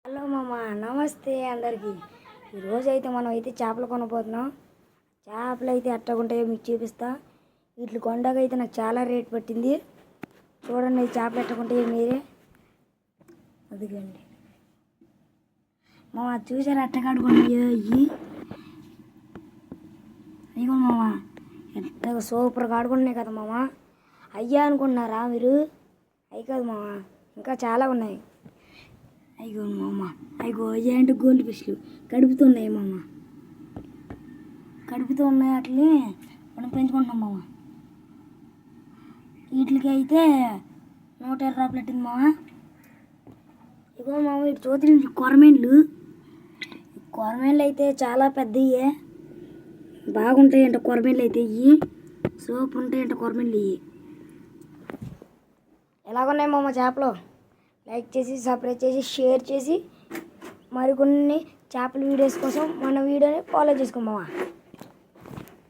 Hello మామ, నమస్తే అందరికీ. ఈరోజు అయితే మనం అయితే చేపలు కొనబోతున్నాం. చేపలు అయితే ఎట్టగుంటాయో మీకు చూపిస్తా. వీటి కొండకైతే నాకు చాలా రేట్ పట్టింది. చూడండి ఈ చేపలు ఎట్టగుంటాయో మీరే. అదిగండి మామ, చూసారు ఎట్టగాడుకున్నాయో ఇవి. అయ్యో మామ, ఎట్టగా సూపర్గా ఆడుకుంటున్నాయి కదా మామ. అయ్యా అనుకుంటున్నారా మీరు? అయ్యి కాదు మామ, ఇంకా చాలా ఉన్నాయి. అయ్యో మామ, అయ్యో ఏంటి గోల్డ్ ఫిష్లు కడుపుతున్నాయి మామ. కడుపుతూ ఉన్నాయి, వాటిని మనం పెంచుకుంటున్నాం మామ. వీటికి అయితే 120 రూపాయలు పెట్టింది మామ. ఇగో మామ, ఇటు చూద్దాం కొరమేన్లు. కొరమేన్లు అయితే చాలా పెద్దయ్యే, బాగుంటాయంట కొరమేన్లు అయితే. ఇవి సూపర్ ఉంటాయంట కొరమేన్లు. ఇవి ఎలాగున్నాయి మామ చేపలు? లైక్ చేసి, సబ్స్క్రైబ్ చేసి, షేర్ చేసి, మరికొన్ని చేపల వీడియోస్ కోసం మన వీడియోని ఫాలో చేసుకోమావా.